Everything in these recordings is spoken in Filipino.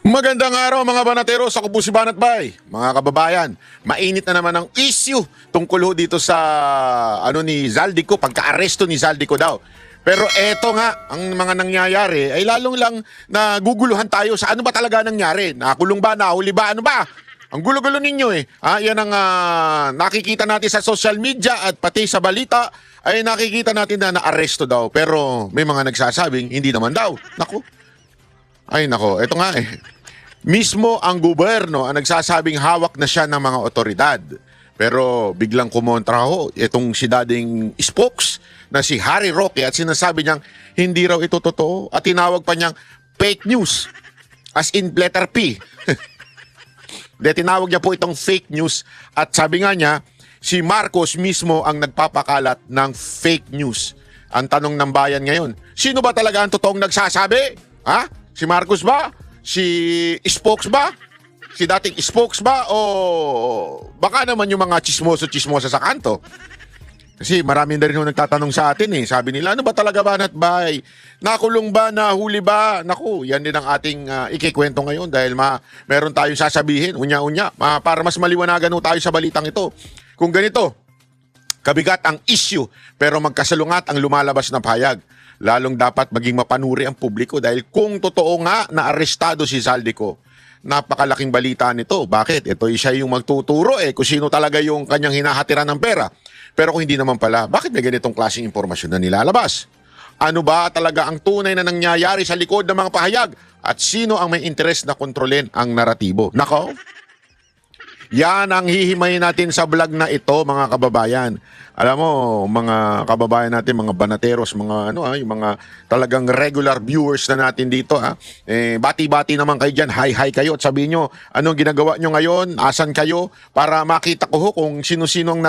Magandang araw mga banateros, ako po si Banat Bay. Mga kababayan, mainit na naman ang issue tungkol ho dito sa ni Zaldico, pagka-aresto ni Zaldico daw. Pero eto nga, ang mga nangyayari ay lalong lang naguguluhan tayo sa ano ba talaga nangyari. Nakulong ba, nahuli ba, ano ba? Ang gulo-gulo ninyo eh. Yan ang nakikita natin sa social media at pati sa balita ay nakikita natin na naaresto daw. Pero may mga nagsasabing hindi naman daw. Naku. Ay nako, eto nga eh. Mismo ang gobyerno ang nagsasabing hawak na siya ng mga otoridad. Pero biglang kumontra ho itong si dating spokes na si Harry Roque at sinasabi niyang hindi raw ito totoo at tinawag pa niyang fake news. As in letter P. De tinawag niya po itong fake news at sabi nga niya si Marcos mismo ang nagpapakalat ng fake news. Ang tanong ng bayan ngayon, sino ba talaga ang totoong nagsasabi? Ha? Si Marcos ba? Si Spokes ba? Si dating Spokes ba? O baka naman yung mga chismoso-chismosa sa kanto? Kasi marami na rin yung nagtatanong sa atin eh. Sabi nila, ano ba talaga Banat Bay? Nakulong ba? Nahuli ba? Naku, yan din ang ating ikikwento ngayon dahil meron tayong sasabihin, unya-unya, para mas maliwanagan tayo sa balitang ito. Kung ganito, kabigat ang issue pero magkasalungat ang lumalabas na pahayag. Lalong dapat maging mapanuri ang publiko dahil kung totoo nga na arestado si Zaldico, napakalaking balita nito. Bakit? Ito siya yung magtuturo kung sino talaga yung kanyang hinahatiran ng pera. Pero kung hindi naman pala, bakit may ganitong klaseng impormasyon na nilalabas? Ano ba talaga ang tunay na nangyayari sa likod ng mga pahayag? At sino ang may interes na kontrolin ang naratibo? Nako? Yan ang hihimayin natin sa vlog na ito, mga kababayan. Alam mo, mga kababayan natin, mga banateros, mga yung mga talagang regular viewers na natin dito, bati-bati naman kayo diyan. Hi kayo at sabihin nyo, anong ginagawa nyo ngayon? Asan kayo? Para makita ko kung sino-sinong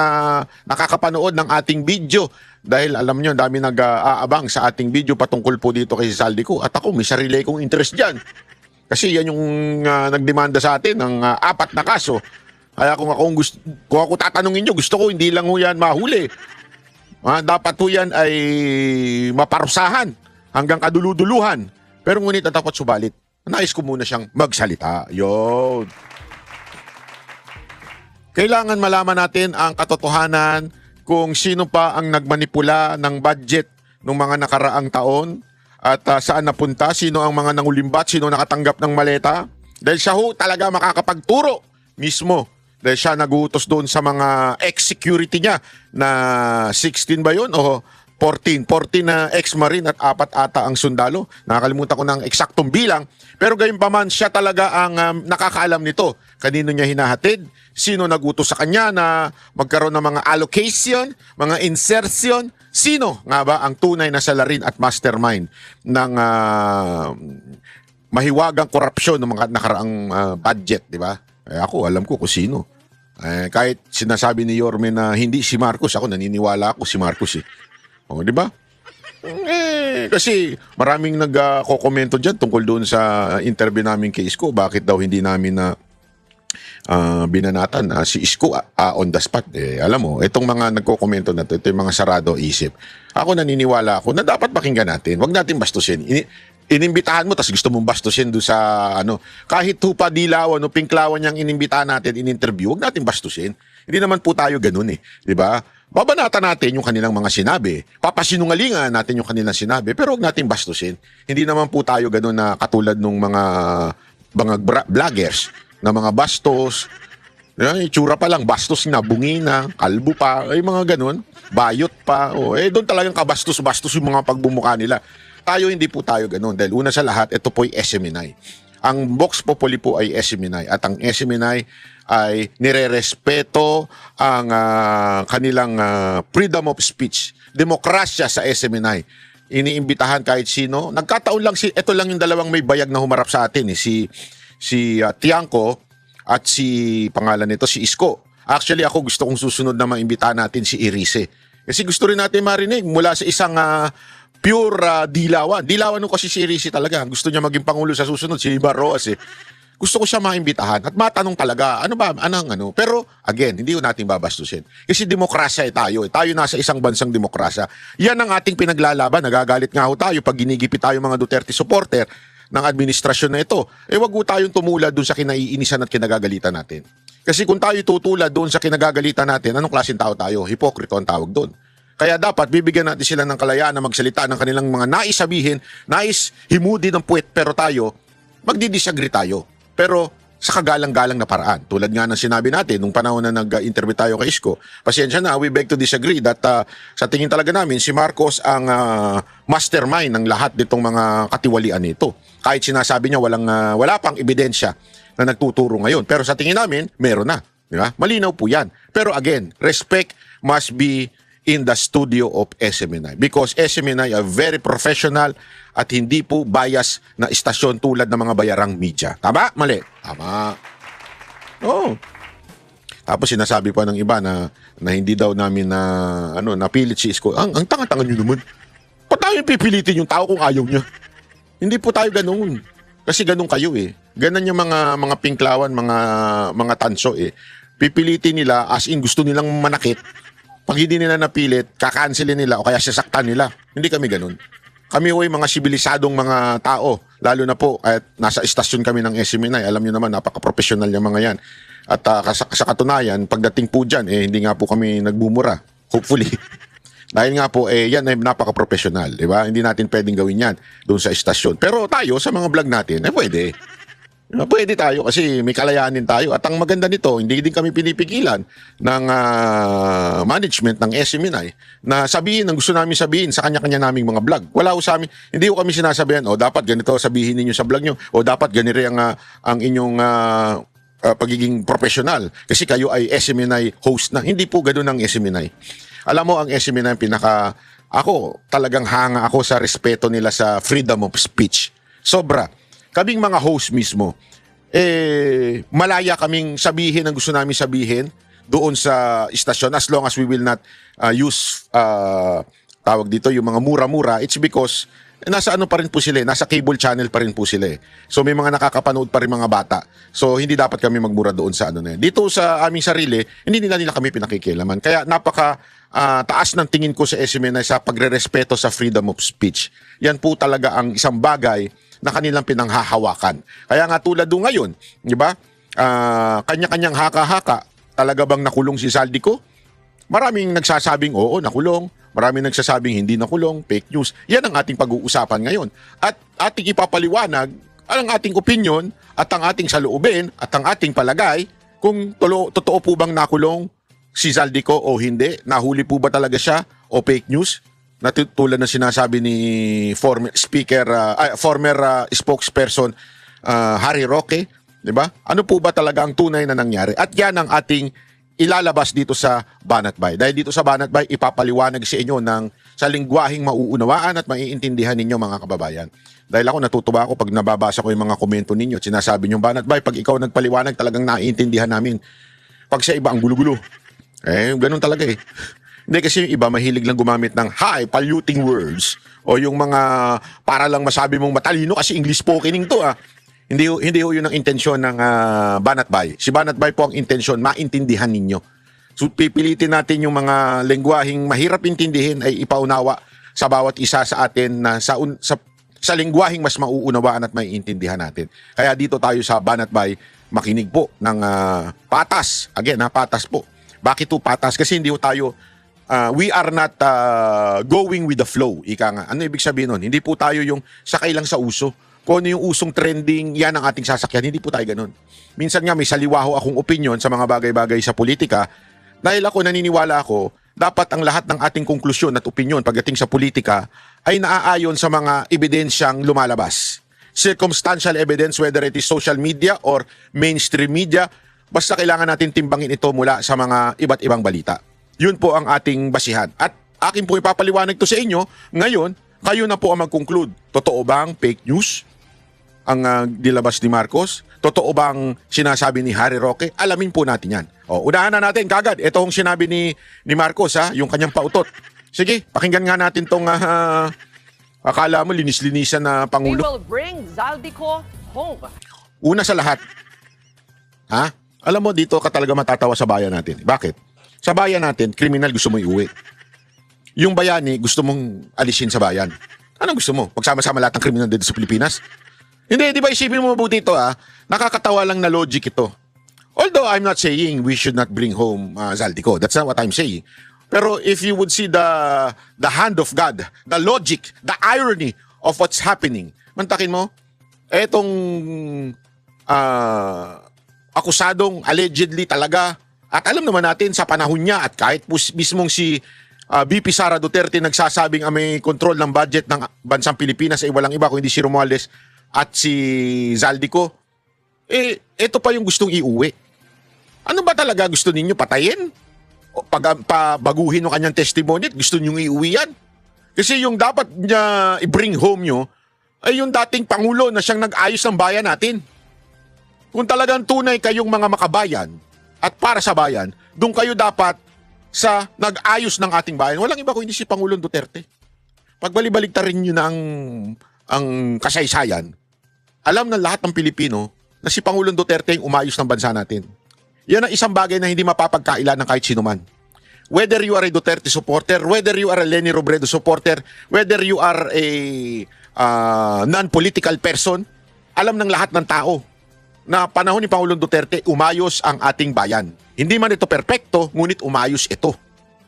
nakakapanood ng ating video. Dahil alam nyo, dami nag-aabang sa ating video patungkol po dito kay Zaldico. At ako, may sarili kong interest dyan. Kasi yan yung nagdemanda sa atin ng 4 na kaso. Kaya kung ako tatanungin nyo, gusto ko hindi lang ho yan mahuli. Dapat ho yan ay maparusahan hanggang kaduluduluhan. Pero ngunit at dapat subalit, nais ko muna siyang magsalita. Yun. Kailangan malaman natin ang katotohanan kung sino pa ang nagmanipula ng budget ng mga nakaraang taon at saan napunta, sino ang mga nangulimbat, sino nakatanggap ng maleta. Dahil siya ho talaga makakapagturo mismo. Dahil siya nagutos doon sa mga ex-security niya na 16 ba yun o 14? 14 na ex-marine at 4 ata ang sundalo. Nakakalimutan ko ng eksaktong bilang. Pero gayon pa man, siya talaga ang nakakaalam nito. Kanino niya hinahatid? Sino nagutos sa kanya na magkaroon ng mga allocation, mga insertion? Sino nga ba ang tunay na salarin at mastermind ng mahiwagang korupsyon ng mga nakaraang budget, di ba? Ako, alam ko kung sino. Kahit sinasabi ni Yorme na hindi si Marcos, ako naniniwala ako si Marcos eh. O, di ba? Kasi maraming nagko-komento dyan tungkol doon sa interview namin kay Isko. Bakit daw hindi namin na binanatan si Isko on the spot. Alam mo, itong mga nagko-komento na ito yung mga sarado isip. Ako naniniwala ako na dapat pakinggan natin. Huwag natin bastusin. Inimbitahan mo, tapos gusto mong bastusin doon sa kahit hupa dilawan o pinklawan niyang inimbitahan natin in-interview, huwag natin bastusin. Hindi naman po tayo ganun di ba? Babanatan natin yung kanilang mga sinabi. Papasinungalingan natin yung kanilang sinabi, pero huwag natin bastusin. Hindi naman po tayo ganun na katulad ng mga vloggers na mga bastos. Itsura pa lang, bastos na, bungi na, kalbo pa, mga ganun, bayot pa. Doon talagang kabastos-bastos yung mga pagbumuka nila. Tayo hindi po tayo ganun dahil una sa lahat, ito po ay SMNI. Ang Vox Populi po ay SMNI at ang SMNI ay nirerespeto ang kanilang freedom of speech, demokrasya sa SMNI. Iniimbitahan kahit sino. Nagkataon lang ito lang yung dalawang may bayag na humarap sa atin si Tiangco at si pangalan nito si Isko. Actually ako gusto kong susunod na maimbitahan natin si Irice. Kasi gusto rin natin marinig mula sa isang pure dilawan. Dilawan nung kasi si Irice talaga. Gusto niya maging pangulo sa susunod, si Barroas Gusto ko siya maimbitahan at matanong talaga, ano. Pero, again, hindi ko natin babastusin. Kasi demokrasya tayo. Tayo nasa isang bansang demokrasya. Yan ang ating pinaglalaban. Nagagalit nga ho tayo pag ginigipit tayo mga Duterte supporter ng administrasyon na ito. Wag po tayong tumulad doon sa kinaiinisan at kinagagalitan natin. Kasi kung tayo tutulad doon sa kinagagalitan natin, anong klaseng tao tayo? Hipokrito ang tawag doon. Kaya dapat bibigyan natin sila ng kalayaan na magsalita ng kanilang mga nais sabihin, nais himudi ng puwet, pero tayo, magdidisagree tayo. Pero sa kagalang-galang na paraan. Tulad nga ng sinabi natin, nung panahon na nag-interview tayo kay Isko, pasensya na, we beg to disagree that sa tingin talaga namin, si Marcos ang mastermind ng lahat nitong mga katiwalian nito. Kahit sinasabi niya wala pang ebidensya na nagtuturo ngayon. Pero sa tingin namin, meron na. Di ba? Malinaw po yan. Pero again, respect must be in the studio of SMNI. Because SMNI are very professional at hindi po bias na istasyon tulad ng mga bayarang media. Tama? Mali? Tama. Oo. Tapos sinasabi pa ng iba na hindi daw namin napilit si Isko. Ang tanga-tanga nyo naman. Pa tayo pipilitin yung tao kung ayaw niya? Hindi po tayo ganun. Kasi ganun kayo eh. Ganun yung mga pinklawan, mga tanso eh. Pipilitin nila as in gusto nilang manakit. Pag hindi nila napilit, kakansilin nila o kaya sasaktan nila. Hindi kami ganun. Kami ho'y mga sibilisadong mga tao. Lalo na po, at nasa istasyon kami ng SMNI. Alam nyo naman, napaka-professional yung mga yan. At sa katunayan, pagdating po dyan, hindi nga po kami nagbumura. Hopefully. Dahil nga po, yan ay napaka-professional. Diba? Hindi natin pwedeng gawin yan doon sa istasyon. Pero tayo, sa mga vlog natin, pwede. Pwede tayo kasi may kalayanin tayo. At ang maganda nito, hindi din kami pinipigilan ng management ng SMNI na sabihin ang gusto namin sabihin sa kanya-kanya naming mga vlog. Wala ko sa amin, hindi ko kami sinasabihan, dapat ganito sabihin ninyo sa vlog nyo, dapat ganito ang inyong pagiging professional kasi kayo ay SMNI host na. Hindi po ganoon ang SMNI. Alam mo, ang SMNI ako talagang hanga ako sa respeto nila sa freedom of speech. Sobra. Kaming mga host mismo, malaya kaming sabihin ang gusto namin sabihin doon sa istasyon as long as we will not use, tawag dito, yung mga mura-mura. It's because nasa ano pa rin po sila, nasa cable channel pa rin po sila. So may mga nakakapanood pa rin mga bata. So hindi dapat kami magmura doon sa ano na yan. Dito sa aming sarili, hindi nila kami pinakikialaman. Kaya napaka taas ng tingin ko sa SMNI sa pagrerespeto sa freedom of speech. Yan po talaga ang isang bagay na kanilang pinanghahawakan. Kaya nga tulad doon ngayon, di ba? Kanya-kanyang haka-haka, talaga bang nakulong si Zaldico? Maraming nagsasabing oo, nakulong. Maraming nagsasabing hindi nakulong, fake news. Yan ang ating pag-uusapan ngayon. At ating ipapaliwanag ang ating opinion at ang ating saloobin at ang ating palagay kung totoo po bang nakulong si Zaldico o hindi. Nahuli po ba talaga siya o fake news? Na tulad na sinasabi ni former spokesperson Harry Roque, di ba? Ano po ba talaga ang tunay na nangyari? At yan ang ating ilalabas dito sa Banat Bay. Dahil dito sa Banat Bay, ipapaliwanag sa inyo sa lingwaheng mauunawaan at maiintindihan ninyo mga kababayan. Dahil ako natutuwa ako pag nababasa ko yung mga komento ninyo at sinasabi nyo, Banat Bay, pag ikaw nagpaliwanag talagang naiintindihan namin. Pag sa iba ang gulo-gulo. Ganun talaga eh. Hindi kasi yung iba mahilig lang gumamit ng high polluting words o yung mga para lang masabi mong matalino kasi English spokening to Hindi ho yun ang intensyon ng Banat Bay. Si Banat Bay po ang intensyon, maintindihan ninyo. So pipilitin natin yung mga lengguaheng mahirap intindihin ay ipaunawa sa bawat isa sa atin na sa lengguaheng mas mauunawaan at maiintindihan natin. Kaya dito tayo sa Banat Bay, makinig po ng patas. Again, patas po. Bakit po patas? Kasi hindi ho tayo we are not going with the flow. Ika nga. Ano ibig sabihin nun? Hindi po tayo yung sakay lang sa uso. Kung ano yung usong trending, yan ang ating sasakyan. Hindi po tayo ganun. Minsan nga may saliwaho akong opinion sa mga bagay-bagay sa politika. Dahil naniniwala ako, dapat ang lahat ng ating konklusyon at opinion pagdating sa politika ay naaayon sa mga ebidensyang lumalabas. Circumstantial evidence, whether it is social media or mainstream media, basta kailangan natin timbangin ito mula sa mga iba't ibang balita. Yun po ang ating basihan. At akin po ipapaliwanag to sa inyo. Ngayon, kayo na po ang mag-conclude. Totoo bang fake news ang dilabas ni Marcos? Totoo bang sinasabi ni Harry Roque? Alamin po natin yan. Unahan na natin kagad. Ito ang sinabi ni Marcos, yung kanyang pautot. Sige, pakinggan nga natin tong akala mo linis-linisan na Pangulo. We will bring Zaldico home. Una sa lahat, alam mo dito ka talaga matatawa sa bayan natin. Bakit? Sa bayan natin, kriminal gusto mo iuwi. Yung bayani, gusto mong alisin sa bayan. Anong gusto mo? Pagsama-sama lahat ng kriminal dito sa Pilipinas? Hindi, di ba isipin mo mabuti ito nakakatawa lang na logic ito. Although I'm not saying we should not bring home Zaldico. That's not what I'm saying. Pero if you would see the hand of God, the logic, the irony of what's happening, mantakin mo, etong akusadong allegedly talaga, at alam naman natin sa panahon niya at kahit mismong si VP Sara Duterte nagsasabing may control ng budget ng bansang Pilipinas ay walang iba kundi si Romualdez at si Zaldico, ito pa yung gustong iuwi. Ano ba talaga gusto ninyo? Patayin? O pabaguhin yung kanyang testimony at gusto nyo iuwi yan? Kasi yung dapat niya i-bring home nyo ay yung dating Pangulo na siyang nag-ayos ng bayan natin. Kung talagang tunay kayong mga makabayan at para sa bayan, doon kayo dapat sa nag-ayos ng ating bayan. Walang iba kundi si Pangulong Duterte. Pagbalibaligtarin nyo na ang kasaysayan, alam ng lahat ng Pilipino na si Pangulong Duterte yung umayos ng bansa natin. Yan ang isang bagay na hindi mapapagkaila ng kahit sino man. Whether you are a Duterte supporter, whether you are a Leni Robredo supporter, whether you are a non-political person, alam ng lahat ng tao na panahon ni Pangulong Duterte, umayos ang ating bayan. Hindi man ito perpekto, ngunit umayos ito.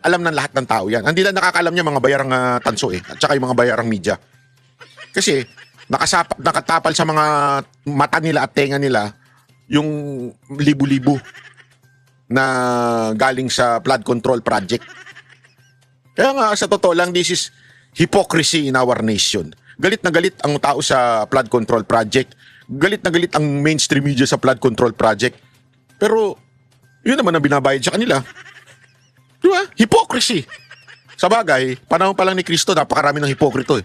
Alam ng lahat ng tao yan. Hindi lang nakakalam niya mga bayarang tanso at saka yung mga bayarang media. Kasi nakatapal sa mga mata nila at tenga nila yung libu-libu na galing sa flood control project. Kaya nga sa totoo lang, this is hypocrisy in our nation. Galit na galit ang tao sa flood control project. Galit na galit ang mainstream media sa flood control project. Pero yun naman ang binabayad sa kanila. Di ba? Hypocrisy. Sa bagay, panahon pa lang ni Kristo, napakarami ng hipokrito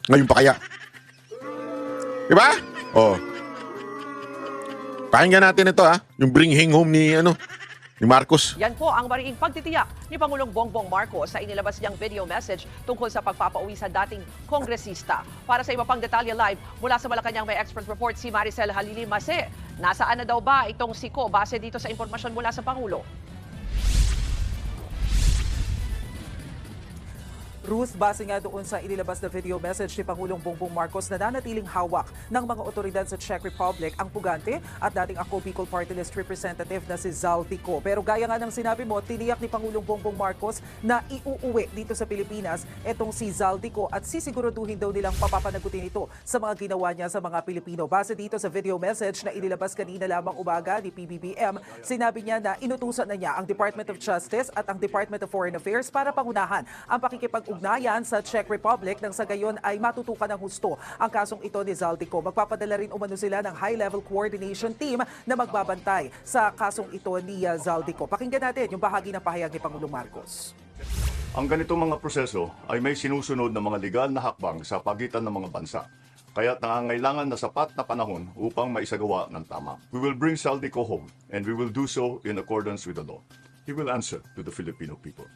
Ngayon pa kaya. Di ba? Pakinggan natin ito yung bringing home ni Marcos. Yan po ang mariing pagtitiyak ni Pangulong Bongbong Marcos sa inilabas niyang video message tungkol sa pagpapauwi sa dating kongresista. Para sa iba pang detalye live, mula sa Malacanang may expert report si Maricel Halili Mase. Nasaan na daw ba itong siko base dito sa impormasyon mula sa Pangulo? Ruth, base nga doon sa inilabas na video message ni Pangulong Bongbong Marcos na nanatiling hawak ng mga otoridad sa Czech Republic ang pugante at dating Ako Bicol Party List representative na si Zaldico. Pero gaya nga ng sinabi mo, tiniyak ni Pangulong Bongbong Marcos na iuuwi dito sa Pilipinas etong si Zaldico at sisiguraduhin daw nilang papapanagutin ito sa mga ginawa niya sa mga Pilipino. Base dito sa video message na inilabas kanina lamang umaga ni PBBM, sinabi niya na inutusan na niya ang Department of Justice at ang Department of Foreign Affairs para pangunahan ang pakikipag-ugnayan sa Czech Republic nang sa gayon ay matutukan ng husto ang kasong ito ni Zaldico. Magpapadala rin umano sila ng high-level coordination team na magbabantay sa kasong ito ni Zaldico. Pakinggan natin yung bahagi ng pahayag ni Pangulong Marcos. Ang ganitong mga proseso ay may sinusunod na mga legal na hakbang sa pagitan ng mga bansa. Kaya't nangangailangan na sapat na panahon upang maisagawa ng tama. We will bring Zaldico home and we will do so in accordance with the law. He will answer to the Filipino people.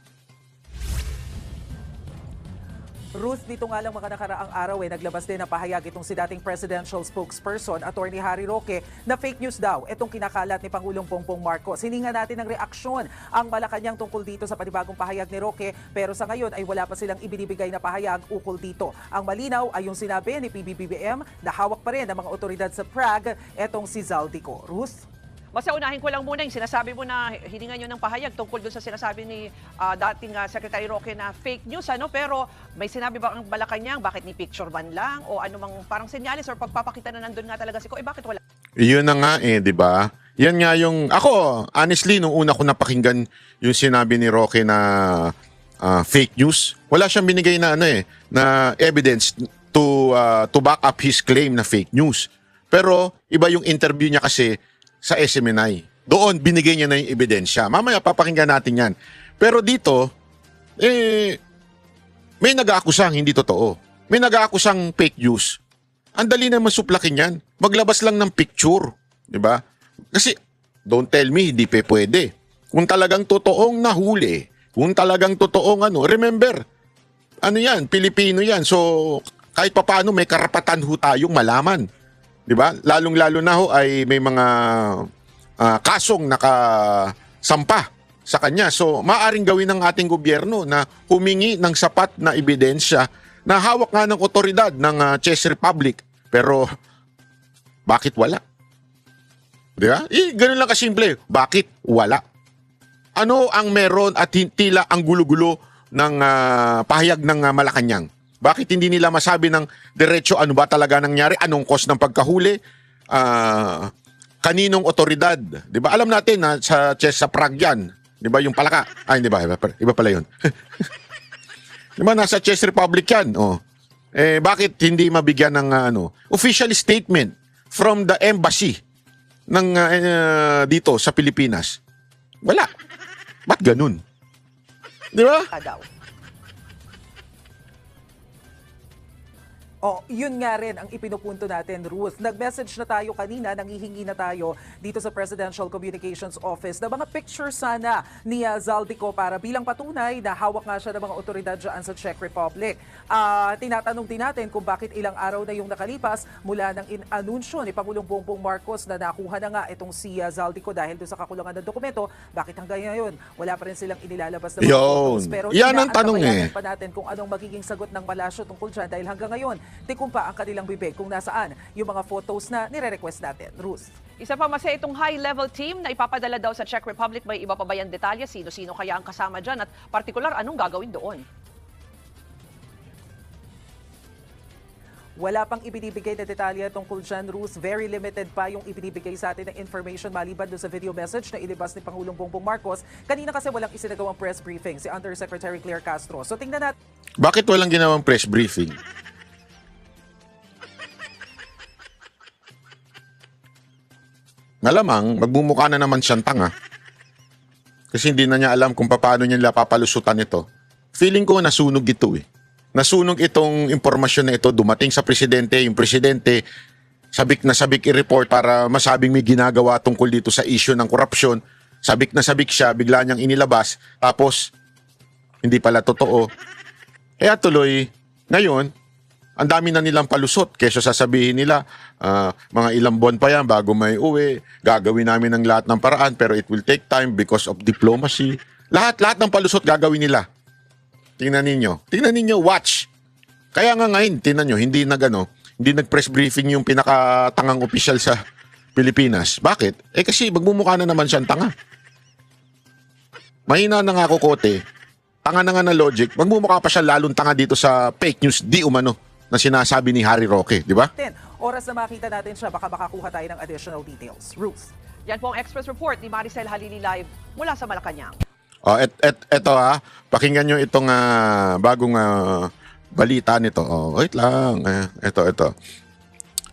Ruth, dito nga lang mga nakaraang araw naglabas din na pahayag itong si dating presidential spokesperson, Attorney Harry Roque, na fake news daw itong kinakalat ni Pangulong Bongbong Marcos. Hininga natin ng reaksyon ang Malacanang tungkol dito sa panibagong pahayag ni Roque, pero sa ngayon ay wala pa silang ibinibigay na pahayag ukol dito. Ang malinaw ay yung sinabi ni PBBM na hawak pa rin ng mga otoridad sa Prague etong si Zaldico. Ruth? Basta unahin ko lang muna yung sinasabi mo na hiningan nyo ng pahayag tungkol doon sa sinasabi ni dating Secretary Roque na fake news, pero may sinabi ba ang Malacanang, bakit ni picture man lang o anumang parang senyalis or pagpapakita na nandun nga talaga si Ko, bakit wala? Yun na nga di ba? Yan nga yung, ako, honestly, nung una ko napakinggan yung sinabi ni Roque na fake news, wala siyang binigay na na evidence to back up his claim na fake news. Pero iba yung interview niya kasi sa SMNI. Doon, binigay niya na yung ebidensya. Mamaya, papakinggan natin yan. Pero dito, may nag-aakusang hindi totoo. May nag-aakusang fake news. Ang dali naman suplakin yan. Maglabas lang ng picture. Diba? Kasi, don't tell me, hindi pwede. Kung talagang totoong nahuli, kung talagang totoong remember, yan, Pilipino yan. So, kahit papaano, may karapatan ho tayong malaman. Diba? Lalong-lalo na ho ay may mga kasong nakasampa sa kanya. So, maaring gawin ng ating gobyerno na humingi ng sapat na ebidensya na hawak nga ng otoridad ng Czech Republic. Pero Bakit wala? Di ba? Ganun lang kasimple. Bakit wala? Ano ang meron at tila ang gulo-gulo ng pahayag ng Malacanang? Bakit hindi nila masabi ng diretso ano ba talaga nangyari? Anong cause ng pagkahuli? Kaninong otoridad? 'Di ba? Alam natin na sa Prague yan. 'Di ba yung palaka? Ay, hindi ba? Iba pala 'yun. 'Di ba nasa Czech Republic yan? Oh. Bakit hindi mabigyan ng official statement from the embassy ng dito sa Pilipinas? Wala. Ba't ganun? 'Di ba? Daw. Oh, yun nga rin ang ipinupunto natin, Ruth. Nag-message na tayo kanina, nanghihingi na tayo dito sa Presidential Communications Office na mga picture sana ni Zaldico para bilang patunay na hawak nga siya ng mga otoridad dyan sa Czech Republic. Tinatanong din natin kung bakit ilang araw na yung nakalipas mula ng anunsyo ni Pangulong Bongbong Marcos na nakuha na nga itong si Zaldico dahil doon sa kakulangan ng dokumento, bakit hanggang ngayon wala pa rin silang inilalabas na mga photos. Pero yan ang tanong pa natin kung anong magiging sagot ng Palasyo tungkol dyan dahil hanggang ngayon tikumpa ang kanilang bibig kung nasaan yung mga photos na nire-request natin. Ruth. Isa pa Mase, itong high-level team na ipapadala daw sa Czech Republic, may iba pa ba yan detalye? Sino-sino kaya ang kasama dyan? At partikular, anong gagawin doon? Wala pang ibinibigay na detalye tungkol dyan, Ruth. Very limited pa yung ibinibigay sa atin ng information maliban doon sa video message na ilibas ni Pangulong Bongbong Marcos. Kanina kasi walang isinagawang press briefing si Undersecretary Claire Castro. So tingnan natin. Bakit walang ginawang press briefing? Malamang, magmumukha na naman siyang tanga. Kasi hindi na niya alam kung paano niya papalusutan ito. Feeling ko nasunog ito eh. Nasunog itong impormasyon na ito, dumating sa presidente, yung presidente sabik na sabik i-report para masabing may ginagawa tungkol dito sa issue ng korupsyon. Sabik na sabik siya, bigla niyang inilabas, tapos hindi pala totoo. Kaya tuloy, ngayon, ang dami na nilang palusot kaysa sasabihin nila, mga ilang buwan pa yan bago may uwi, gagawin namin ang lahat ng paraan pero it will take time because of diplomacy. Lahat ng palusot gagawin nila. Tingnan ninyo, watch. Kaya nga ngayon, tingnan nyo, hindi nag-press briefing yung pinakatangang opisyal sa Pilipinas. Bakit? Kasi magmumukha na naman siyang tanga. Mahina na nga kokote, tanga na nga na logic, magmumukha pa siya lalong tanga dito sa fake news di umano na sinasabi ni Harry Roque, di ba? Oras na makita natin siya, baka makakuha tayo ng additional details. Ruth. Yan po ang Express Report ni Maricel Halili live mula sa Malacanang. Eto pakinggan nyo itong bagong balita nito. Wait lang. Ito.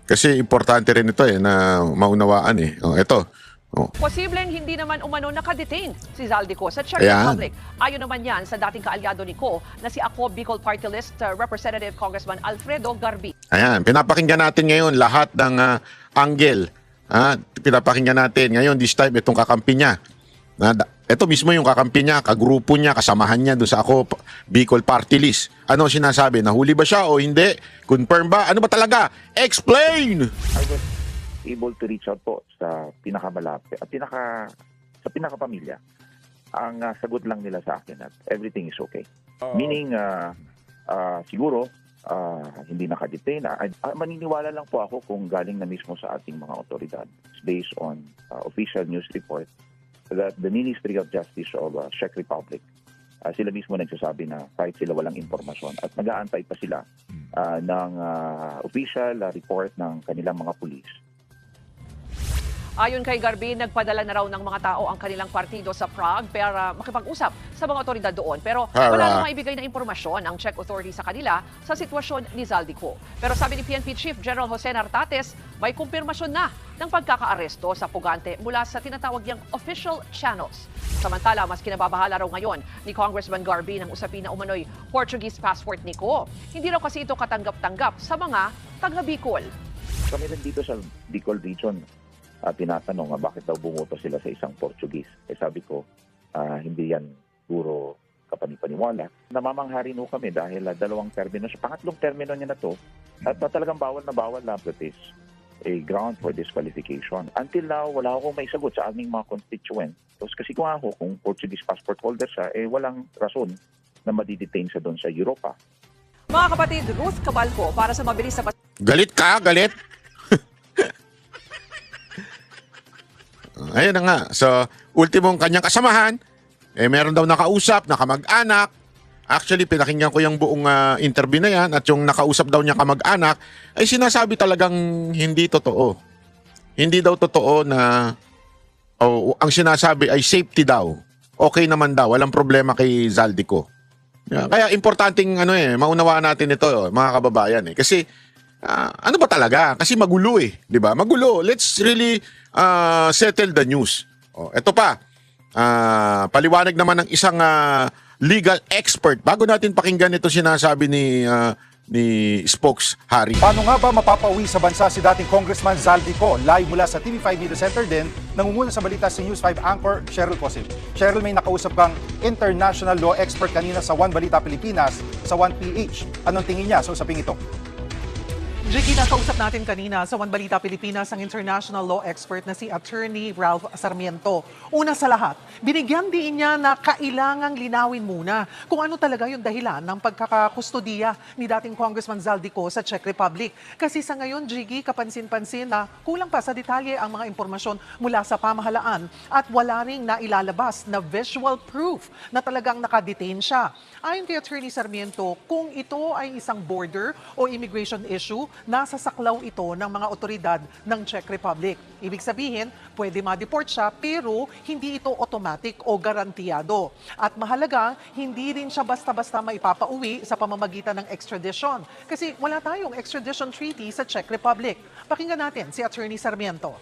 Kasi importante rin ito na maunawaan eh. Ito. Posibleng hindi naman umano nakadetain si Zaldico sa Czech Ayan. Republic. Ayon naman yan sa dating kaalyado ni Ko na si Ako Bicol Party List Representative Congressman Alfredo Garbi. Ayan, pinapakinggan natin ngayon lahat ng angle. Pinapakinggan natin ngayon this time itong kakampi niya. Ito mismo yung kakampi niya, kagrupo niya, kasamahan niya doon sa Ako Bicol Party List. Ano sinasabi? Nahuli ba siya o hindi? Confirm ba? Ano ba talaga? Explain! I was able to reach out po sa pinakamalapit at sa pinakapamilya. Ang sagot lang nila sa akin at everything is okay. Meaning, siguro, hindi nakadetain. Maniniwala lang po ako kung galing na mismo sa ating mga otoridad based on official news report that the Ministry of Justice of Czech Republic, sila mismo nagsasabi na kahit sila walang impormasyon at nag-aantay pa sila ng official report ng kanilang mga pulis. Ayon kay Garbi, nagpadala na raw ng mga tao ang kanilang partido sa Prague para makipag-usap sa mga otoridad doon. Pero wala namang ibigay na impormasyon ang Czech authority sa kanila sa sitwasyon ni Zaldico. Pero sabi ni PNP Chief General Jose Nartates, may kumpirmasyon na ng pagkakaaresto sa pugante mula sa tinatawag niyang official channels. Samantala, mas kinababahala raw ngayon ni Congressman Garbi ng usapin na umano'y Portuguese passport ni Ko. Hindi raw kasi ito katanggap-tanggap sa mga taga-Bicol. Kami rin dito sa Bicol region, tinatanong bakit daw bumoto sila sa isang Portuguese. Sabi ko, hindi yan puro kapanipaniwala. Namamanghari no kami dahil dalawang termino. Sa pangatlong termino niya na to, at talagang bawal na that is a ground for disqualification. Until now, wala akong may sagot sa aming mga constituents. Kasi kung kung Portuguese passport holder siya, walang rason na madidetain siya doon sa Europa. Mga kapatid, Ruth Cabalco para sa mabilis na Galit ka? Galit? ayun na nga. So, ultimong kanyang kasamahan, meron daw nakausap, nakamag-anak. Actually, pinakinggan ko yung buong interview na yan at yung nakausap daw niya kamag-anak ay sinasabi talagang hindi totoo. Hindi daw totoo na ang sinasabi ay safety daw. Okay naman daw, walang problema kay Zaldico. Kaya importanteng maunawaan natin ito, mga kababayan Kasi ano ba talaga? Kasi magulo 'di ba? Magulo. Let's really settle the news. Ito pa. Paliwanag naman ng isang legal expert. Bago natin pakinggan ito sinasabi ni Spokes Harry. Paano nga ba mapapauwi sa bansa si dating Congressman Zaldico? Live mula sa TV5 Media Center din, nangunguna sa balita si News 5 anchor Cheryl Cosim. Cheryl, may nakausap kang international law expert kanina sa One Balita Pilipinas, sa 1PH. Anong tingin niya sa usaping ito? Jiggy, nakausap natin kanina sa One Balita Pilipinas ang international law expert na si Attorney Ralph Sarmiento. Una sa lahat, binigyan din niya na kailangang linawin muna kung ano talaga yung dahilan ng pagkakakustodiya ni dating Congressman Zaldico sa Czech Republic. Kasi sa ngayon, Jiggy, kapansin-pansin na kulang pa sa detalye ang mga impormasyon mula sa pamahalaan at wala ring nailalabas na visual proof na talagang nakadetain siya. Ayon kay Attorney Sarmiento, kung ito ay isang border o immigration issue, nasa saklaw ito ng mga otoridad ng Czech Republic. Ibig sabihin, pwede ma-deport siya pero hindi ito automatic o garantiyado. At mahalaga, hindi rin siya basta-basta maipapauwi sa pamamagitan ng extradition. Kasi wala tayong extradition treaty sa Czech Republic. Pakinggan natin si Attorney Sarmiento.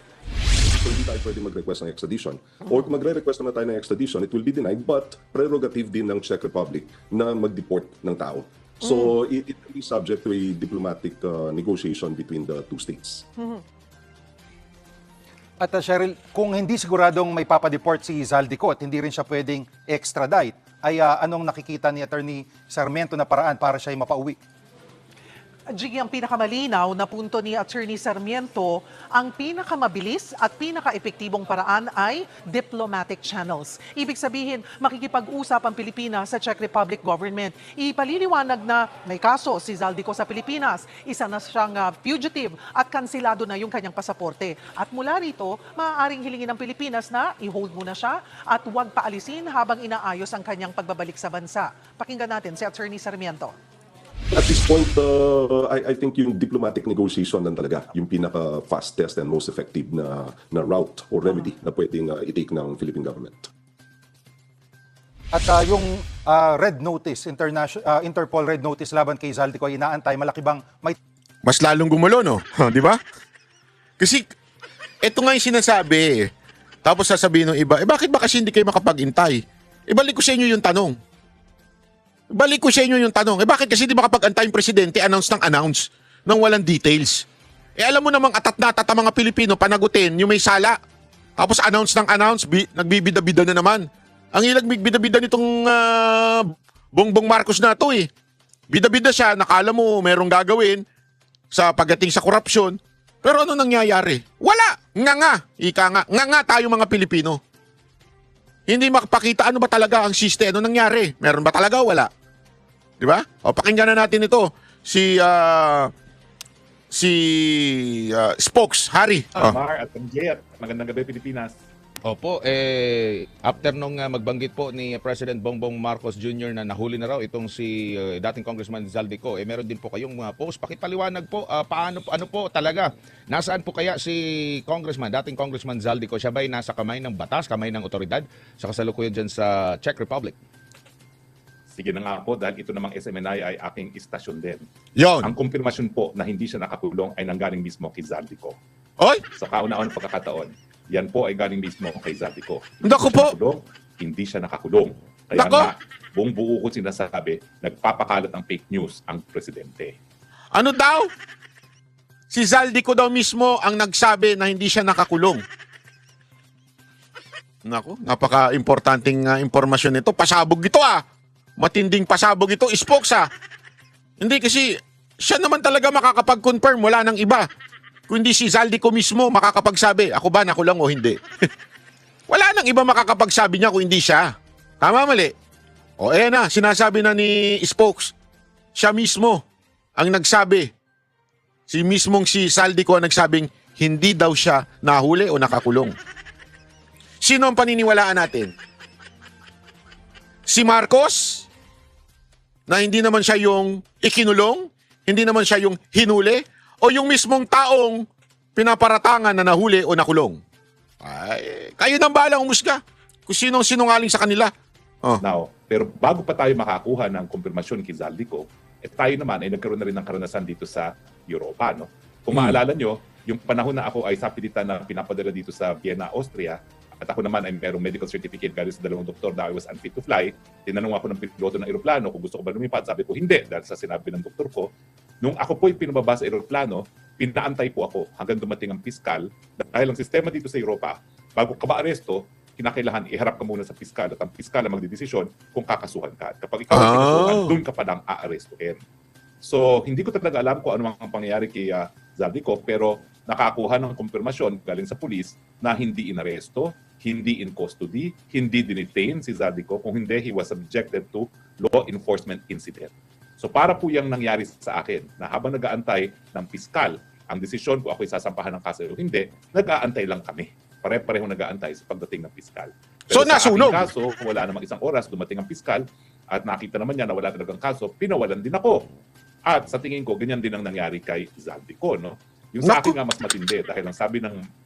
So hindi tayo pwede mag-request ng extradition. Or kung magre-request naman tayo ng extradition, it will be denied, but prerogative din ng Czech Republic na mag-deport ng tao. So it will be subject to a diplomatic negotiation between the two states. At Cheryl, kung hindi siguradong may papadeport si Zaldico at hindi rin siya pwedeng extradite, ay anong nakikita ni Attorney Sarmiento na paraan para siya ay mapauwi? Jiggy, ang pinakamalinaw na punto ni Attorney Sarmiento, ang pinakamabilis at pinaka-epektibong paraan ay diplomatic channels. Ibig sabihin, makikipag-usap ang Pilipinas sa Czech Republic government. Ipaliliwanag na may kaso si Zaldico sa Pilipinas, isa na siyang fugitive at kansilado na yung kanyang pasaporte. At mula rito, maaaring hilingin ng Pilipinas na i-hold muna siya at huwag paalisin habang inaayos ang kanyang pagbabalik sa bansa. Pakinggan natin si Attorney Sarmiento. At this point, I think yung diplomatic negotiation lang talaga yung pinaka-fastest and most effective na route or remedy na pwedeng i-take ng Philippine government. At yung red notice, Interpol red notice laban kay Zaldico ay inaantay, malaki bang may Mas lalong gumulo, no? Di ba? Kasi, ito nga yung sinasabi. Tapos sasabihin ng iba, bakit ba kasi hindi kayo makapag-intay? Ibalik ko sa inyo yung tanong. Bakit kasi di makapag-antay yung presidente, announce nang walang details? Alam mo namang atat na atat ang mga Pilipino panagutin yung may sala. Tapos announce, nagbibida-bida na naman. Ang ilag bida-bida nitong Bongbong Marcos na to Bida-bida siya, nakala mo merong gagawin sa pagdating sa korupsyon. Pero ano nangyayari? Wala! Nga tayo mga Pilipino. Hindi makapakita ano ba talaga ang system, ano nangyari. Meron ba talaga o wala? Di ba? O pakinggan na natin ito. Si Spokes, Harry. Mar at MJ at magandang gabi Pilipinas. Opo, after nung magbanggit po ni President Bongbong Marcos Jr. na nahuli na raw itong si dating Congressman Zaldico, meron din po kayong mga post. Pakipaliwanag po, ano po talaga, nasaan po kaya si dating Congressman Zaldico? Siya ba'y nasa kamay ng batas, kamay ng otoridad sa kasalukuyan dyan sa Czech Republic? Sige na nga po, dahil ito namang SMNI ay aking istasyon din. Yon. Ang kumpirmasyon po na hindi siya nakakulong ay nanggaling mismo kay Zaldico. Oy! Sa kauna-unang pagkakataon, yan po ay galing mismo kay Zaldico. Naku po! Hindi siya nakakulong. Kaya Nako! nga, buong buo ko sinasabi, nagpapakalat ng fake news ang presidente. Ano daw? Si Zaldico daw mismo ang nagsabi na hindi siya nakakulong. Naku, napaka-importanting impormasyon nito. Pasabog ito Matinding pasabog ito. Spokes Hindi kasi siya naman talaga makakapag-confirm. Wala nang iba. Kundi si Zaldico mismo makakapagsabi, ako ba nakulong o hindi? Wala nang iba makakapagsabi niya kung hindi siya. Tama, mali? O na, sinasabi na ni Spokes. Siya mismo ang nagsabi. Si Zaldico ang nagsabing hindi daw siya nahuli o nakakulong. Sino ang paniniwalaan natin? Si Marcos? Na hindi naman siya yung ikinulong? Hindi naman siya yung hinuli? O yung mismong taong pinaparatangan na nahuli o nakulong? Ay, kayo nang balang umusga kung sinong sinungaling sa kanila. Now, pero bago pa tayo makakuha ng kumpirmasyon kay Zaldico, tayo naman ay nagkaroon na rin ng karanasan dito sa Europa. No? Kung maalala nyo, yung panahon na ako ay sapilitan na pinapadala dito sa Vienna, Austria, at ako naman ay merong medical certificate galing sa dalawang doktor na I was unfit to fly. Tinanong ako ng piloto ng eroplano kung gusto ko ba lumipad. Sabi ko hindi dahil sa sinabi ng doktor ko. Nung ako po'y pinababa sa eroplano, pinaantay po ako hanggang dumating ang piskal. Dahil ang sistema dito sa Europa, bago ka ma-aresto, kinakailangan iharap ka muna sa piskal at ang piskal ang magdidesisyon kung kakasuhan ka. Kapag ikaw ang kinasuhan, doon ka pa lang aarestuhin. So, hindi ko talaga alam kung ano ang pangyayari kay Zaldico, pero nakakuha ng kumpirmasyon galing sa pulis na hindi inaresto, hindi in custody, hindi dinetain si Zaldico, kung hindi, he was subjected to law enforcement incident. So para po yung nangyari sa akin, na habang nag-aantay ng piskal, ang desisyon kung ako'y sasampahan ng kaso o hindi, nag-aantay lang kami. Pare-pareho nag-aantay sa pagdating ng piskal. Pero So nasunog? Sa aking kaso, wala namang isang oras, dumating ang piskal, at nakita naman niya na wala talagang kaso, pinawalan din ako. At sa tingin ko, ganyan din ang nangyari kay Zaldico. No? Yung sa akin nga mas matindi, dahil ang sabi ng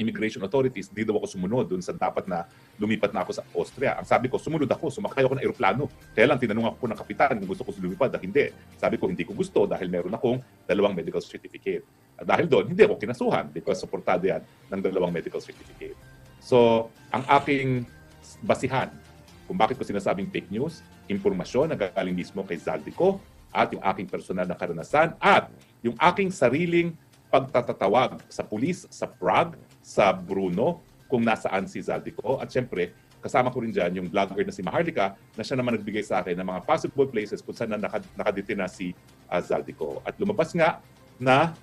immigration authorities, di daw ako sumunod dun sa dapat na lumipat na ako sa Austria. Ang sabi ko, sumunod ako, sumakay ako ng eroplano. Kaya lang, tinanong ako ng kapitan kung gusto ko lumipad at hindi. Sabi ko, hindi ko gusto dahil meron akong 2 medical certificate. At dahil doon, hindi ako kinasuhan because supportado yan ng 2 medical certificate. So, ang aking basihan kung bakit ko sinasabing fake news, impormasyon na galing mismo kay Zaldico at yung aking personal na karanasan at yung aking sariling pagtatatawag sa pulis, sa Prague, sa Brno, kung nasaan si Zaldico. At syempre, kasama ko rin dyan yung vlogger na si Maharlika na siya naman nagbigay sa akin ng mga possible places kung saan na nakadetina si Zaldico. At lumabas nga na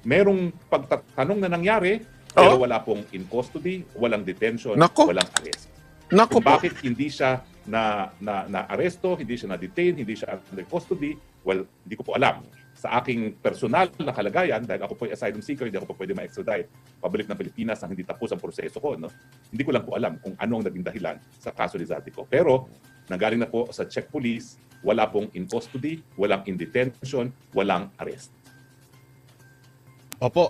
merong pagtatanong na nangyari, pero wala pong in custody, walang detention, walang arrest. Kung bakit hindi siya na-aresto, hindi siya na-detain, hindi siya under custody, well, hindi ko po alam. Sa aking personal na kalagayan, dahil ako po ay asylum seeker, hindi ako po pwede ma-extradite pabalik ng Pilipinas nang hindi tapos ang proseso ko. No? Hindi ko lang po alam kung ano ang naging dahilan sa kaso ni Zaldico. Pero, nanggaling na po sa Czech police, wala pong in custody, walang in detention, walang arrest. Opo,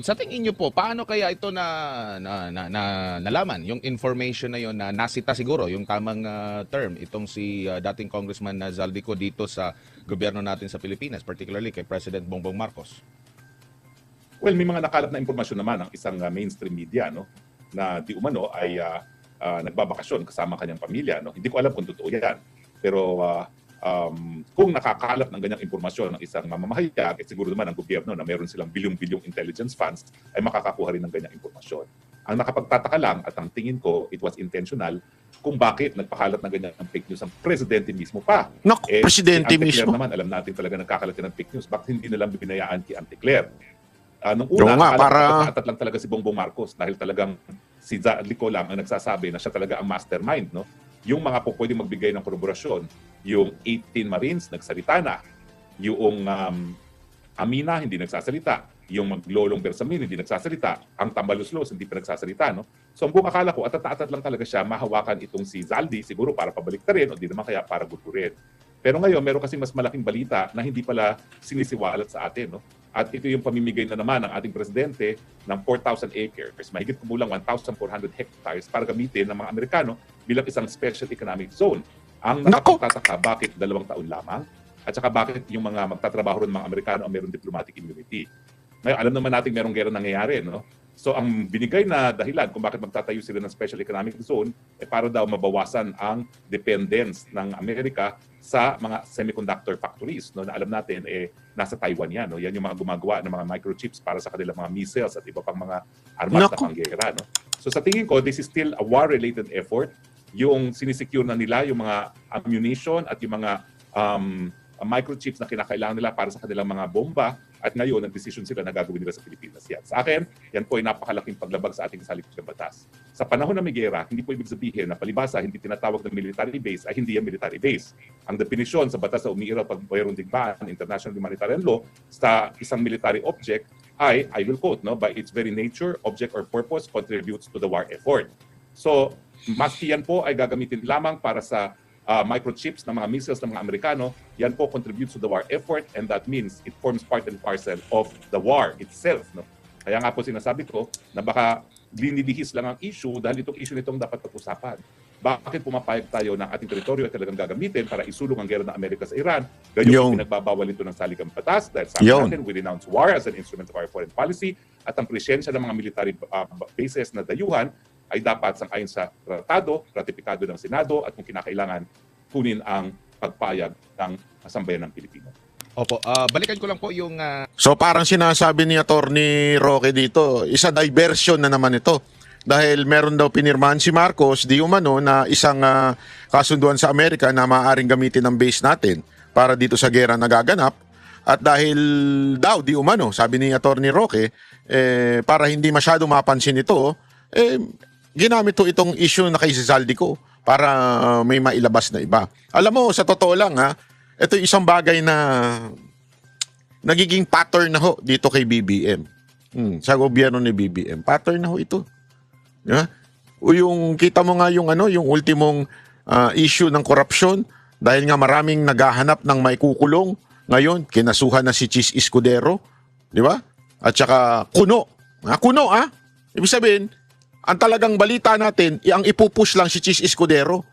sa tingin niyo po, paano kaya ito nalaman, yung information na yon na nasita siguro, yung tamang term, itong si dating Congressman Zaldico dito sa gobyerno natin sa Pilipinas, particularly kay President Bongbong Marcos? Well, may mga nakalap na impormasyon naman ng isang mainstream media, no, na di umano ay nagbabakasyon kasama kanyang pamilya. No? Hindi ko alam kung totoo yan. Pero kung nakakalap ng ganyang impormasyon ng isang mamamahayag, siguro naman ang gobyerno na meron silang bilyong-bilyong intelligence funds ay makakakuha rin ng ganyang impormasyon. Ang nakapagtataka lang at ang tingin ko it was intentional kung bakit nagpakalat ng ganyang fake news ang presidente mismo pa. Presidente si mismo? naman, alam natin talaga nagkakalat ng fake news. Bakit hindi nilang binayaan kay Auntie Claire? Nung una, atat lang talaga si Bongbong Marcos dahil talagang si Zaldico lang ang nagsasabi na siya talaga ang mastermind. No? Yung mga po pwede magbigay ng kolaborasyon, yung 18 Marines nagsalita na, yung Amina hindi nagsasalita, yung maglolong Bersamin hindi nagsasalita, ang Tambaluslos hindi pa nagsasalita. No? So ang buong akala ko, atat lang talaga siya mahawakan itong si Zaldi siguro para pabaliktarin o di naman kaya para guturin. Pero ngayon, meron kasing mas malaking balita na hindi pala sinisiwalat sa atin. No? At ito yung pamimigay na naman ng ating presidente ng 4,000 acres, mahigit kumulang 1,400 hectares para gamitin ng mga Amerikano bilang isang special economic zone. Ang nakapagtataka, bakit 2 taon lamang? At saka bakit yung mga magtatrabaho rin ng mga Amerikano ang meron diplomatic immunity? Ngayon, alam naman natin merong gera nangyayari. No? So ang binigay na dahilan kung bakit magtatayo sila ng special economic zone para daw mabawasan ang dependence ng Amerika sa mga semiconductor factories, no, na alam natin nasa Taiwan yan. No? Yan yung mga gumagawa ng mga microchips para sa kanilang mga missiles at iba pang mga armas na panggera. No? So sa tingin ko, this is still a war-related effort. Yung sinisecure na nila yung mga ammunition at yung mga microchips na kinakailangan nila para sa kanilang mga bomba at ngayon, nag-decision sila na gagawin nila sa Pilipinas. Yan. Sa akin, yan po ay napakalaking paglabag sa ating salip ng batas. Sa panahon na may gera, hindi po ibig sabihin na palibasa, hindi tinatawag na military base ay hindi yan military base. Ang definisyon sa batas sa umiiraw pag mayroong digmaan, international humanitarian law, sa isang military object ay, I will quote, no, by its very nature, object or purpose contributes to the war effort. So, maski yan po ay gagamitin lamang para sa microchips ng mga missiles ng mga Amerikano, yan po contributes to the war effort, and that means it forms part and parcel of the war itself. No? Kaya nga po sinasabi ko na baka linilihis lang ang issue dahil itong issue nitong dapat pag-usapan. Bakit pumapayag tayo ng ating teritoryo at talagang gagamitin para isulong ang gera ng Amerika sa Iran? Gayon pinagbabawal ito ng saligang batas dahil sabi natin, we renounce war as an instrument of our foreign policy, at ang presensya ng mga military bases na dayuhan ay dapat sang-ayon sa tratado, ratifikado ng Senado, at kung kinakailangan, kunin ang pagpayag ng Sambayan ng Pilipino. Opo, balikan ko lang po yung... So parang sinasabi ni Attorney Roque dito, isa diversion na naman ito. Dahil meron daw pinirmahan si Marcos, di umano, na isang kasunduan sa Amerika na maaaring gamitin ng base natin para dito sa gera nagaganap. At dahil daw, di umano, sabi ni Attorney Roque, para hindi masyado mapansin ito, ginamit to itong issue na kay Zaldico para may mailabas na iba. Alam mo, sa totoo lang ito yung isang bagay na nagiging pattern na ho dito kay BBM. Sa gobyerno ni BBM. Pattern na ho ito. Yeah? O yung kita mo nga yung yung ultimong issue ng korupsyon dahil nga maraming naghahanap ng may kukulong. Ngayon, kinasuhan na si Chis Escudero, di ba? At saka Kuno. Kuno. Ibig sabihin, ang talagang balita natin, ang ipupush lang si Chis Escudero,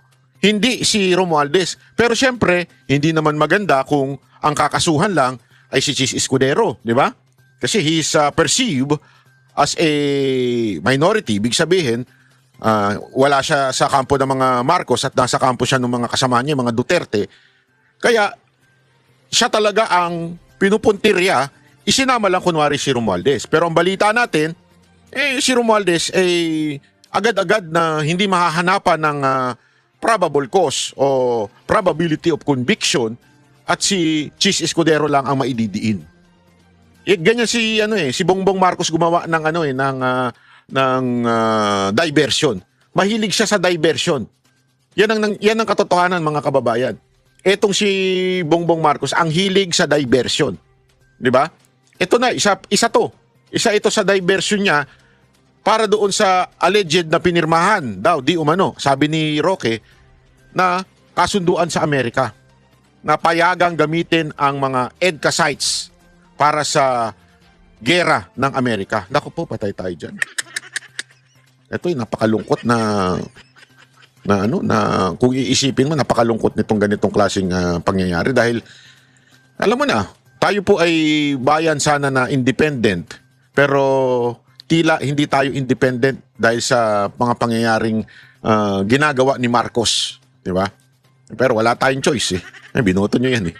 hindi si Romualdez. Pero siyempre, hindi naman maganda kung ang kakasuhan lang ay si Chis Escudero, di ba? Kasi he is perceived as a minority. Ibig sabihin, wala siya sa kampo ng mga Marcos at nasa kampo siya ng mga kasama niya, mga Duterte. Kaya, siya talaga ang pinupuntirya, isinama lang kunwari si Romualdez. Pero ang balita natin, si Romualdez agad-agad na hindi mahahanapan ng probable cause o probability of conviction at si Chis Escudero lang ang maididiin. Ganyan si Bongbong Marcos gumawa ng diversion. Mahilig siya sa diversion. Yan ang katotohanan, mga kababayan. Etong si Bongbong Marcos ang hilig sa diversion. 'Di ba? Ito na isa to. Isa ito sa diversion niya para doon sa alleged na pinirmahan daw, di umano, sabi ni Roque, na kasunduan sa Amerika na payagang gamitin ang mga EDCA sites para sa gera ng Amerika. Naku po, patay tayo dyan. Ito yung napakalungkot na kung iisipin mo, napakalungkot nitong ganitong klaseng pangyayari dahil alam mo na, tayo po ay bayan sana na independent, pero tila hindi tayo independent dahil sa mga pangyayaring ginagawa ni Marcos, di ba? Pero wala tayong choice binoto nyo yan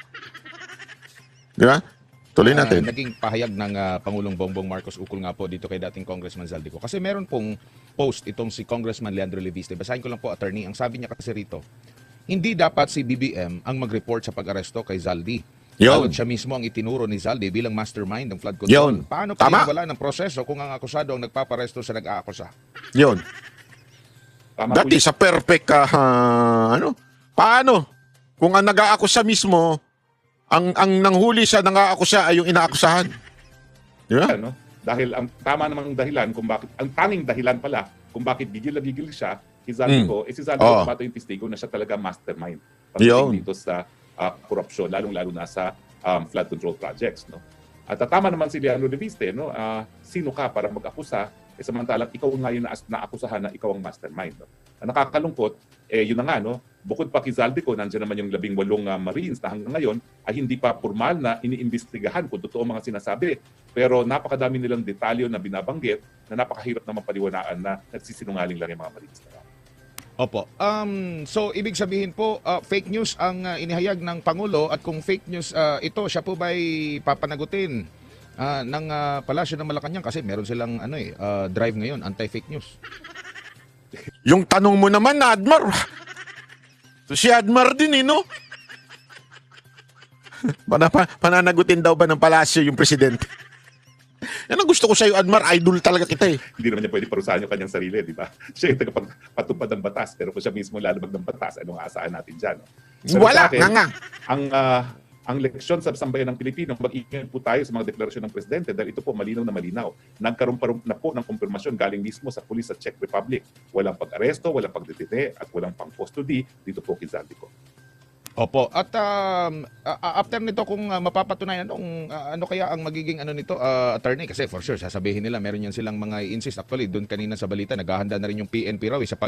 Di ba? Tuloy natin. Naging pahayag ng Pangulong Bongbong Marcos ukol nga po dito kay dating Congressman Zaldico. Kasi meron pong post itong si Congressman Leandro Leviste. Basahin ko lang po, attorney. Ang sabi niya kasi rito, hindi dapat si BBM ang mag-report sa pag-aresto kay Zaldi. Bawat siya mismo ang itinuro ni Zaldi bilang mastermind ng flood control. Paano kaya wala ng proseso kung ang akusado ang nagpaparesto sa nag-aakusa? Yun. That is a perfect, paano? Kung ang nag-aakusa mismo, ang nanghuli sa nang-aakusa ay yung inaakusahan. Di ba? Dahil ang tama namang dahilan kung bakit, ang tanging dahilan pala kung bakit gigil siya, si Zaldico, si Zaldico bato yung testigo na siya talaga mastermind. Pagdating dito sa korupsyon, lalong-lalo na sa flood control projects. At tama naman si Leandro Leviste, sino ka para mag-akusa, samantalang ikaw nga yung naakusahan na ikaw ang mastermind. Ang nakakalungkot, yun na nga, bukod pa kay Zaldico, nandiyan naman yung 18 Marines na hanggang ngayon ay hindi pa formal na iniimbestigahan kung totoo mga sinasabi. Pero napakadami nilang detalyo na binabanggit na napakahirap na mapaliwanaan na nagsisinungaling lang yung mga Marines na. Opo. So, ibig sabihin po, fake news ang inihayag ng Pangulo at kung fake news ito, siya po ba'y papanagutin ng Palasyo ng Malacanang kasi meron silang drive ngayon, anti-fake news. Yung tanong mo naman, Admar. So, si Admar din, no? Pananagutin daw ba ng Palasyo yung presidente? Yan ang gusto ko sa'yo, Admar. Idol talaga kita Hindi naman niya pwede parusahan yung kanyang sarili, di ba? Siya yung tagapagpatupad ng batas, pero kung siya mismo lalabag ng batas, anong aasahan natin dyan? Pero wala, akin, nga. ang leksyon sa sambayan ng Pilipino, mag-ingat po tayo sa mga deklarasyon ng Presidente dahil ito po malinaw na malinaw. Nagkaroon pa na po ng kumpirmasyon galing mismo sa pulis sa Czech Republic. Walang pag-aresto, walang pagdetine at walang pang-custody dito po kay Zaldico. Opo. At after nito kung mapapatunayan ano kaya ang magiging nito attorney, kasi for sure sasabihin nila meron yan silang mga insist. Actually doon kanina sa balita naghahanda na rin yung PNP raw sa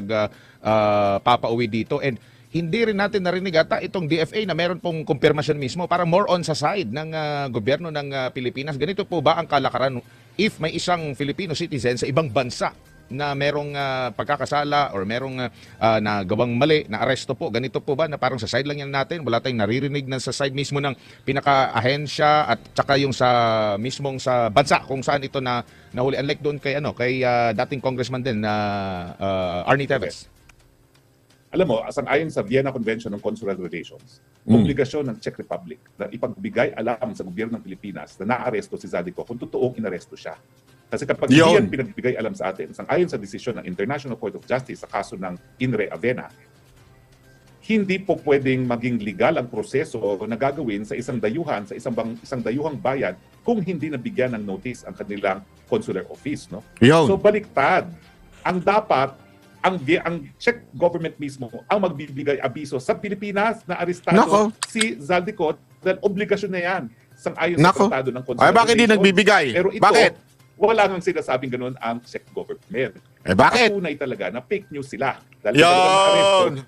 papauwi dito, and hindi rin natin narinig ata itong DFA na meron pong kumpirmasyon mismo, para more on sa side ng gobyerno ng Pilipinas. Ganito po ba ang kalakaran if may isang Filipino citizen sa ibang bansa na merong pagkakasala or merong nagawang mali, na aresto po? Ganito po ba na parang sa side lang yan natin? Wala tayong naririnig na sa side mismo ng pinaka-ahensya at saka yung sa mismong sa bansa kung saan ito na nahuli? Unlike doon kay dating congressman din na Arnie Teves. Alam mo, ayon sa Vienna Convention on Consular Relations, obligasyon ng Czech Republic na ipagbigay alam sa gobyerno ng Pilipinas na naaresto si Zaldico kung totoong inaresto siya. Kasi kapag hindi yan pinagbigay alam sa atin, ayon sa desisyon ng International Court of Justice sa kaso ng Inre Avena, hindi po pwedeng maging legal ang proseso na gagawin sa isang dayuhan, sa isang dayuhang bayan kung hindi nabigyan ng notice ang kanilang consular office. No? So baliktad. Ang dapat, ang Czech government mismo ang magbibigay abiso sa Pilipinas na arestado si Zaldico dahil obligasyon na yan sang-ayon sa tratado ng Consular Ay, bakit di nagbibigay? Pero ito, bakit? Wala nang sinasabing ganun ang Czech government. Bakit? Patunay talaga na fake news sila. Dahil Yan!